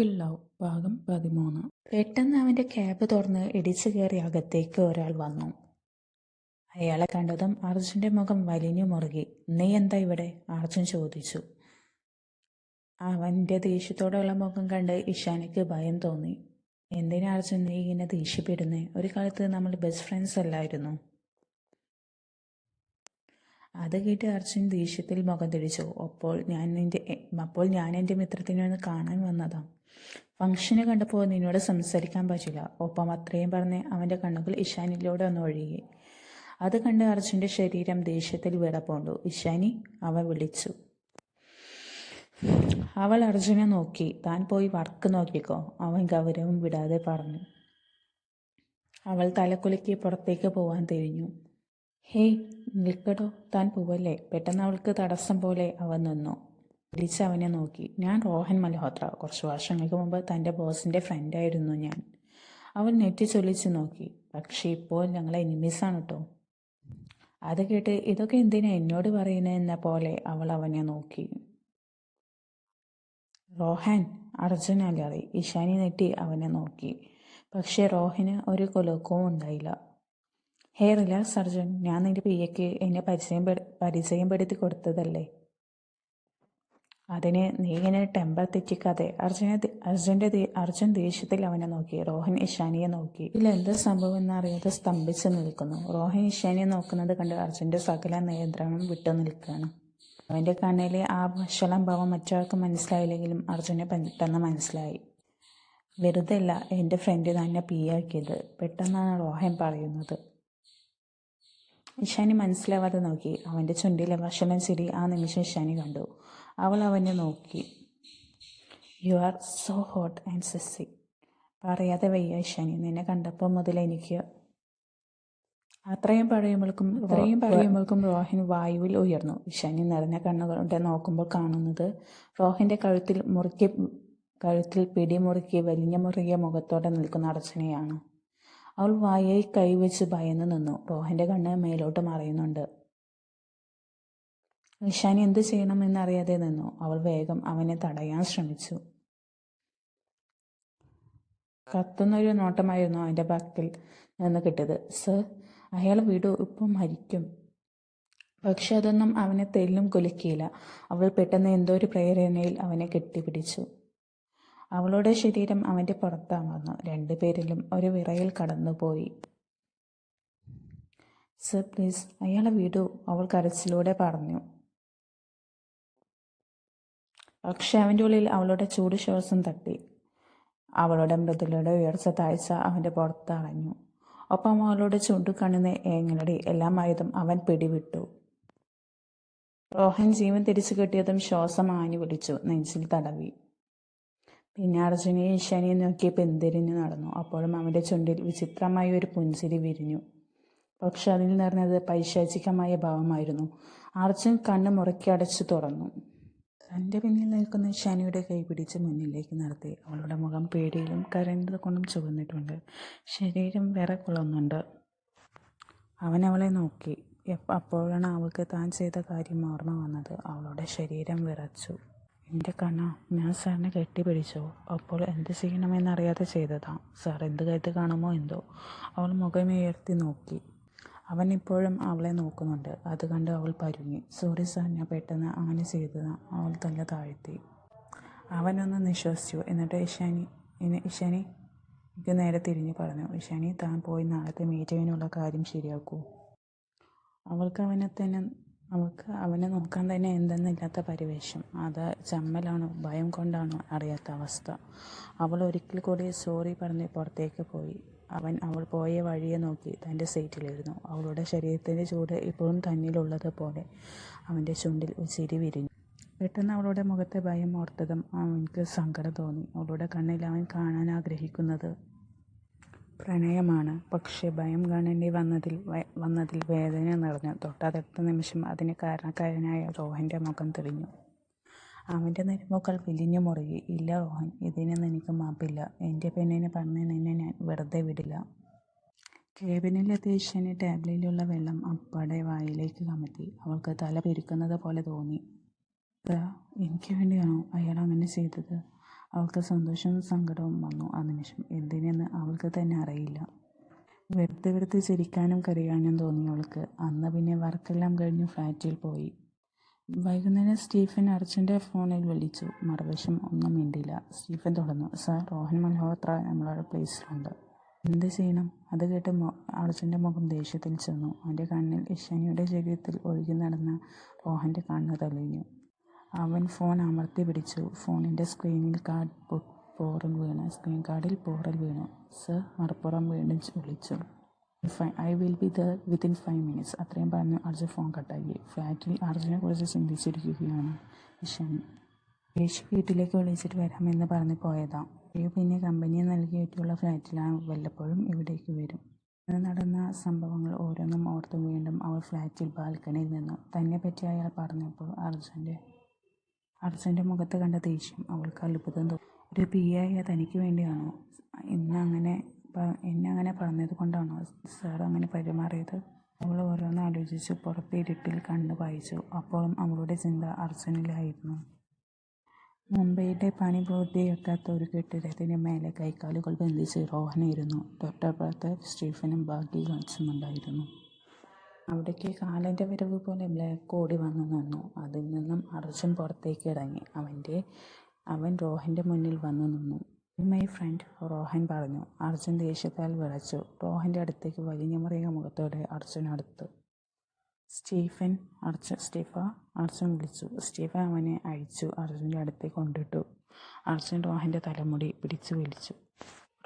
Will love ഭാഗം 13. പെട്ടെന്ന് അവൻ്റെ ക്യാബ് തുറന്ന് ഇടിച്ചു കയറി അകത്തേക്ക് ഒരാൾ വന്നു. അയാളെ കണ്ടതും അർജുൻ്റെ മുഖം വലിഞ്ഞു മുറുകി. നീ എന്താ ഇവിടെ? അർജുൻ ചോദിച്ചു. അവൻ്റെ ദേഷ്യത്തോടെയുള്ള മുഖം കണ്ട് ഇഷാനിക്ക് ഭയം തോന്നി. എന്തിനാ അർജുൻ നീ ഇങ്ങനെ ദേഷ്യപ്പെടുന്നേ? ഒരു കാലത്ത് നമ്മൾ ബെസ്റ്റ് ഫ്രണ്ട്സ് അല്ലായിരുന്നു? അത് കേട്ട് അർജുൻ ദേഷ്യത്തിൽ മുഖം തിരിച്ചു. അപ്പോൾ ഞാൻ എൻ്റെ മിത്രത്തിനെ ഒന്ന് കാണാൻ വന്നതാ. ഫംഗ്ഷന് കണ്ടപ്പോൾ നിന്നോട് സംസാരിക്കാൻ പറ്റില്ല. ഒപ്പം അത്രയും പറഞ്ഞ് അവൻ്റെ കണ്ണുകൾ ഇഷാനിലൂടെ ഒന്ന് ഒഴുകി. അത് കണ്ട് അർജുൻ്റെ ശരീരം ദേഷ്യത്തിൽ വിറപ്പുണ്ടു. ഇഷാനി, അവൻ വിളിച്ചു. അവൾ അർജുനെ നോക്കി. താൻ പോയി വർക്ക് നോക്കിക്കോ, അവൻ ഗൗരവം വിടാതെ പറഞ്ഞു. അവൾ തലക്കുലുക്കി പുറത്തേക്ക് പോവാൻ തിരിഞ്ഞു. ഹേയ് നിൽക്കടോ, താൻ പോവല്ലേ? പെട്ടെന്ന് അവൾക്ക് തടസ്സം പോലെ അവൻ നിന്നു. തിരിച്ച് അവനെ നോക്കി. ഞാൻ റോഹൻ മൽഹോത്ര. കുറച്ച് വർഷങ്ങൾക്ക് മുമ്പ് തൻ്റെ ബോസിൻ്റെ ഫ്രണ്ടായിരുന്നു ഞാൻ. അവൻ നെറ്റി ചൊല്ലിച്ച് നോക്കി. പക്ഷേ ഇപ്പോൾ ഞങ്ങൾ എനിമീസാണ് കേട്ടോ. അത് കേട്ട് ഇതൊക്കെ എന്തിനാ എന്നോട് പറയുന്നതെന്ന പോലെ അവൾ അവനെ നോക്കി. റോഹൻ, അർജുൻ അല്ലാതെ. ഇഷാനി നെറ്റി അവനെ നോക്കി. പക്ഷേ റോഹന് ഒരു കുലുക്കവും ഉണ്ടായില്ല. ഹേ റിലാക്സ് അർജുൻ, ഞാൻ നിന്റെ പിയയ്ക്ക് എന്നെ പരിചയപ്പെടുത്തി കൊടുത്തതല്ലേ. അതിന് നീ ഇങ്ങനെ ടെമ്പർ തെറ്റിക്കാതെ. അർജുൻ ദേഷ്യത്തിൽ അവനെ നോക്കി. റോഹൻ ഇഷാനിയെ നോക്കി. ഇതിലെന്താ സംഭവം എന്നറിയാതെ സ്തംഭിച്ച് നിൽക്കുന്നു. റോഹൻ ഇഷാനിയെ നോക്കുന്നത് കണ്ട് അർജുൻ്റെ സകല നിയന്ത്രണം വിട്ടു നിൽക്കുകയാണ്. അവൻ്റെ കണ്ണിലെ ആ വഷളം ഭാവം മറ്റൊരാൾക്ക് മനസ്സിലായില്ലെങ്കിലും അർജുനെ പെട്ടെന്ന് മനസ്സിലായി. വെറുതെ അല്ല എൻ്റെ ഫ്രണ്ട് തന്നെ പിയാക്കിയത്, പെട്ടെന്നാണ് റോഹൻ പറയുന്നത്. ഇഷാനി മനസ്സിലാവാതെ നോക്കി. അവൻ്റെ ചുണ്ടിലെ വഷളം ചിരി ആ നിമിഷം ഇഷാനി കണ്ടു. അവൾ അവനെ നോക്കി. You are so hot and sexy. പറയാതെ വയ്യ ഇഷാനി, നിന്നെ കണ്ടപ്പോൾ മുതൽ എനിക്ക്. അത്രയും പറയുമ്പോഴേക്കും റോഹൻ വായുവിൽ ഉയർന്നു. ഇഷാനി നിറഞ്ഞ കണ്ണുകളുടെ നോക്കുമ്പോൾ കാണുന്നത് റോഹൻ്റെ കഴുത്തിൽ പിടിമുറുക്കി വലിഞ്ഞ മുറുകിയ മുഖത്തോടെ നിൽക്കുന്ന അർച്ചനയാണ്. അവൾ വായയിൽ കൈവച്ച് ഭയന്ന് നിന്നു. റോഹൻ്റെ കണ്ണ് മേലോട്ട് മറയുന്നുണ്ട്. ഇഷാനി എന്ത് ചെയ്യണമെന്നറിയാതെ നിന്നു. അവൾ വേഗം അവനെ തടയാൻ ശ്രമിച്ചു. കത്തുന്നൊരു നോട്ടമായിരുന്നു അവൻ്റെ ബാക്കിൽ നിന്ന് കിട്ടിയത്. സർ, അയാൾ വിടൂ, ഇപ്പം മരിക്കും. പക്ഷെ അതൊന്നും അവനെ തെല്ലും കുലുക്കിയില്ല. അവൾ പെട്ടെന്ന് എന്തോ ഒരു പ്രേരണയിൽ അവനെ കെട്ടിപ്പിടിച്ചു. അവളുടെ ശരീരം അവൻ്റെ പുറത്തമർന്നു. രണ്ടുപേരിലും ഒരു വിറയൽ കടന്നുപോയി. സർ പ്ലീസ്, അയാളെ വിടൂ, അവൾ കരച്ചിലൂടെ പറഞ്ഞു. പക്ഷെ അവൻ്റെ ഉള്ളിൽ അവളുടെ ചൂട് ശ്വാസം തട്ടി. അവളുടെ മൃദുലയുടെ ഉയർച്ച താഴ്ച അവൻ്റെ പുറത്ത് അണഞ്ഞു. ഒപ്പം അവളുടെ ചുണ്ടുകണ്ണിന് ഏങ്ങലടി എല്ലാമായതും അവൻ പിടിവിട്ടു. റോഹൻ ജീവൻ തിരിച്ചു കിട്ടിയതും ശ്വാസം ആഞ്ഞു വിളിച്ചു, നെഞ്ചിൽ തടവി. പിന്നെ അർജുനെയും ഇഷാനിയെ നോക്കി പിന്തിരിഞ്ഞു നടന്നു. അപ്പോഴും അവൻ്റെ ചുണ്ടിൽ വിചിത്രമായ ഒരു പുഞ്ചിരി വിരിഞ്ഞു. പക്ഷെ അതിൽ നിറഞ്ഞത് പൈശാചികമായ ഭാവമായിരുന്നു. അർജുൻ കണ്ണ് മുറുക്കി അടച്ചു തുറന്നു. തൻ്റെ പിന്നിൽ നിൽക്കുന്ന ഇഷാനിയുടെ കൈ പിടിച്ച് മുന്നിലേക്ക് നടത്തി. അവളുടെ മുഖം പേടിയിലും കരഞ്ഞത് കൊണ്ടും ചുവന്നിട്ടുണ്ട്. ശരീരം വിറകൊള്ളുന്നുണ്ട്. അവൻ അവളെ നോക്കി. അപ്പോഴാണ് അവൾക്ക് താൻ ചെയ്ത കാര്യം ഓർമ്മ വന്നത്. അവളുടെ ശരീരം വിറച്ചു. എൻ്റെ കണ്ണ, ഞാൻ സാറിനെ കെട്ടിപ്പിടിച്ചു. അപ്പോൾ എന്ത് ചെയ്യണമെന്നറിയാതെ ചെയ്തതാ. സാർ എന്ത് കരുത്ത് കാണുമോ എന്തോ. അവൾ മുഖമുയർത്തി നോക്കി. അവൻ ഇപ്പോഴും അവളെ നോക്കുന്നുണ്ട്. അത് കണ്ട് അവൾ പരുങ്ങി. സോറി സാർ, ഞാൻ പെട്ടെന്ന് അങ്ങനെ ചെയ്തതാ. അവൾ തല താഴ്ത്തി. അവനൊന്ന് നിശ്വസിച്ചു. എന്നിട്ട് ഇഷാനി എനിക്ക് നേരെ തിരിഞ്ഞു പറഞ്ഞു. ഇഷാനി, താൻ പോയി നാളത്തെ മീറ്റിങ്ങിനുള്ള കാര്യം ശരിയാക്കൂ. അവൾക്ക് അവനെ നോക്കാൻ തന്നെ എന്തെന്നില്ലാത്ത പരിവേഷം. അത് ചമ്മലാണോ ഭയം കൊണ്ടാണോ അറിയാത്ത അവസ്ഥ. അവൾ ഒരിക്കൽ കൂടി സോറി പറഞ്ഞ് പുറത്തേക്ക് പോയി. അവൾ പോയ വഴിയെ നോക്കി തൻ്റെ സീറ്റിലിരുന്നു. അവളുടെ ശരീരത്തിൻ്റെ ചൂട് ഇപ്പോഴും തന്നിലുള്ളതുപോലെ അവൻ്റെ ചുണ്ടിൽ ചിരി വിരിഞ്ഞു. പെട്ടെന്ന് അവളുടെ മുഖത്തെ ഭയം ഓർത്തതും അവൻക്ക് സങ്കടം തോന്നി. അവളുടെ കണ്ണിൽ അവൻ കാണാൻ ആഗ്രഹിക്കുന്നത് പ്രണയമാണ്. പക്ഷേ ഭയം കാണേണ്ടി വന്നതിൽ വേദന നിറഞ്ഞു. തൊട്ടടുത്ത നിമിഷം അതിന് കാരണക്കാരനായ റോഹൻ്റെ മുഖം തെളിഞ്ഞു. അവൻ്റെ നെരുമുകൾ വിരിഞ്ഞു മുറുകി. ഇല്ല റോഹൻ, ഇതിനൊന്നും എനിക്ക് മാപ്പില്ല. എൻ്റെ പെണ്ണിനെ പറഞ്ഞ് നിന്നെ ഞാൻ വെറുതെ വിടില്ല. കേബിനിലെത്തിയ ഇഷാനി ടേബിളിലുള്ള വെള്ളം അപ്പാടെ വായിലേക്ക് കമത്തി. അവൾക്ക് തല പെരുക്കുന്നത് പോലെ തോന്നി. എനിക്ക് വേണ്ടിയാണോ അയാൾ അങ്ങനെ ചെയ്തത്? അവൾക്ക് സന്തോഷവും സങ്കടവും വന്നു ആ നിമിഷം. എന്തിനെന്ന് അവൾക്ക് തന്നെ അറിയില്ല. വെറുതെ ചിരിക്കാനും കരയാനും തോന്നി അവൾക്ക്. അന്ന് പിന്നെ വർക്കെല്ലാം കഴിഞ്ഞ് ഫ്ലാറ്റിൽ പോയി. വൈകുന്നേരം സ്റ്റീഫൻ അർജുൻ്റെ ഫോണിൽ വിളിച്ചു. മറുവശം ഒന്നും മിണ്ടില്ല. സ്റ്റീഫൻ തുടർന്നു, സാർ, റോഹൻ മൽഹോത്ര നമ്മളുടെ പ്ലേസിലുണ്ട്. എന്ത് ചെയ്യണം? അത് കേട്ട് അർജുൻ്റെ മുഖം ദേഷ്യത്തിൽ ചെന്നു. അവൻ്റെ കണ്ണിൽ ഇഷാനിയുടെ ശരീരത്തിൽ ഒഴുകി നടന്ന റോഹൻ്റെ കണ്ണ് തെളിഞ്ഞു. അവൻ ഫോൺ അമർത്തി പിടിച്ചു. ഫോണിൻ്റെ സ്ക്രീൻ കാർഡിൽ പോറൽ വീണു. സർ, മറുപുറം വീണ്ടും വിളിച്ചു. I will be there within 5 minutes. അത്രയും പറഞ്ഞു അർജുൻ ഫോൺ കട്ടാക്കി. ഫ്ലാറ്റിൽ അർജുനെ കുറിച്ച് ചിന്തിച്ചിരിക്കുകയാണ് ഇഷാനി. യേശു വീട്ടിലേക്ക് വിളിച്ചിട്ട് വരാമെന്ന് പറഞ്ഞ് പോയതാ. പിന്നെ കമ്പനി നൽകിയിട്ടുള്ള ഫ്ലാറ്റിലാണ്. വല്ലപ്പോഴും ഇവിടേക്ക് വരും. ഇന്ന് നടന്ന സംഭവങ്ങൾ ഓരോന്നും ഓർത്ത് വീണ്ടും അവൾ ഫ്ലാറ്റിൽ ബാൽക്കണിയിൽ നിന്നു. തന്നെ-പറ്റി അയാൾ പറഞ്ഞപ്പോൾ അർജുൻ്റെ മുഖത്ത് കണ്ട ദേഷ്യം അവൾക്ക് അത്ഭുതം തോന്നി. ഒരു പിയായ തനിക്ക് വേണ്ടിയാണോ എന്നെ അങ്ങനെ പറഞ്ഞത് കൊണ്ടാണോ സാർ അങ്ങനെ പെരുമാറിയത്? അവൾ ഓരോന്ന് ആലോചിച്ചു. പുറത്തെ ഇരുട്ടിൽ കണ്ണ് പായിച്ചു. അപ്പോഴും അവളുടെ ചിന്ത അർജുനിലായിരുന്നു. മുംബൈയിലെ പണി പൂർത്തിയാക്കാത്ത ഒരു കെട്ടിടത്തിന് മേലെ കൈക്കാലുകൾ ബന്ധിച്ച് റോഹനായിരുന്നു. തൊട്ടപ്പുറത്ത് സ്റ്റീഫനും ബാക്കി കാണിച്ചുമുണ്ടായിരുന്നു. അവിടേക്ക് കാലൻ്റെ വരവ് പോലെ ബ്ലാക്ക് ഓടി വന്നു നിന്നു. അതിൽ നിന്നും അർജുൻ പുറത്തേക്ക് ഇറങ്ങി. അവൻ റോഹൻ്റെ മുന്നിൽ വന്നു നിന്നു. മൈ ഫ്രണ്ട്, റോഹൻ പറഞ്ഞു. അർജുൻ ദേഷ്യത്താൽ വിറച്ചു. റോഹൻ്റെ അടുത്തേക്ക് വലിഞ്ഞുമുറിയ മുഖത്തോടെ അർജുൻ അടുത്തു. സ്റ്റീഫ, അർജുൻ വിളിച്ചു. സ്റ്റീഫൻ അവനെ അഴിച്ചു അർജുൻ്റെ അടുത്തേക്ക് കൊണ്ടിട്ടു. അർജുൻ റോഹൻ്റെ തലമുടി പിടിച്ചു വലിച്ചു.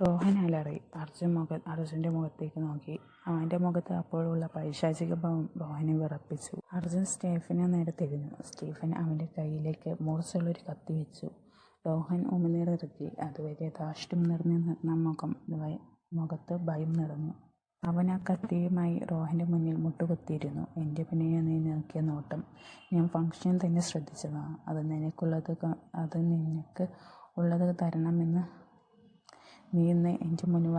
റോഹൻ അലറി. അർജുൻ്റെ മുഖത്തേക്ക് നോക്കി. അവൻ്റെ മുഖത്ത് അപ്പോഴുള്ള പൈശാചിക ഭാവം റോഹനെ വിറപ്പിച്ചു. അർജുൻ സ്റ്റീഫനെ നേരെ തിരിഞ്ഞു. സ്റ്റീഫൻ അവൻ്റെ കയ്യിലേക്ക് മൂർച്ചയുള്ളൊരു കത്തി വെച്ചു. റോഹൻ ഉമിനീറിറക്കി. അതുവരെ ധാർഷ്ട്യം നിറഞ്ഞ മുഖത്ത് ഭയം നിറഞ്ഞു. അവൻ ആ കത്തിയുമായി റോഹൻ്റെ മുന്നിൽ മുട്ടുകുത്തിയിരുന്നു. എൻ്റെ പിന്നെ നീ നോക്കിയ നോട്ടം ഞാൻ ഫംഗ്ഷനിൽ തന്നെ ശ്രദ്ധിച്ചതാണ്. അത് നിനക്ക് ഉള്ളത് തരണമെന്ന് നീ ഇന്ന് എൻ്റെ മുന്നിൽ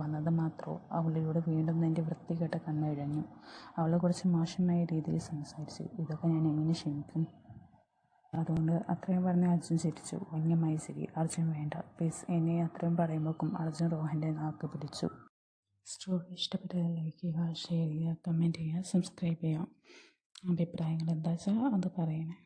വന്നത് മാത്രമോ? അവളിലൂടെ വീണ്ടും നിൻ്റെ വൃത്തികെട്ട കണ്ണിഴഞ്ഞു. അവളെക്കുറിച്ച് മോശമായ രീതിയിൽ സംസാരിച്ചു. ഇതൊക്കെ ഞാൻ എങ്ങനെ ക്ഷമിക്കും? അതുകൊണ്ട് അത്രയും പറഞ്ഞ് അർജുൻ ചിരിച്ചു. വന്യമായി ചിരി. അർജുൻ, വേണ്ട പ്ലീസ്. എന്നെ അത്രയും പറയുമ്പോഴേക്കും അർജുൻ റോഹൻ്റെ നാക്ക് പിടിച്ചു. സ്റ്റോറി ഇഷ്ടപ്പെട്ടാൽ ലൈക്ക് ചെയ്യുക, ഷെയർ ചെയ്യുക, കമൻറ്റ് ചെയ്യുക, സബ്സ്ക്രൈബ് ചെയ്യുക. അഭിപ്രായങ്ങൾ എന്താ വെച്ചാൽ അത് പറയണേ.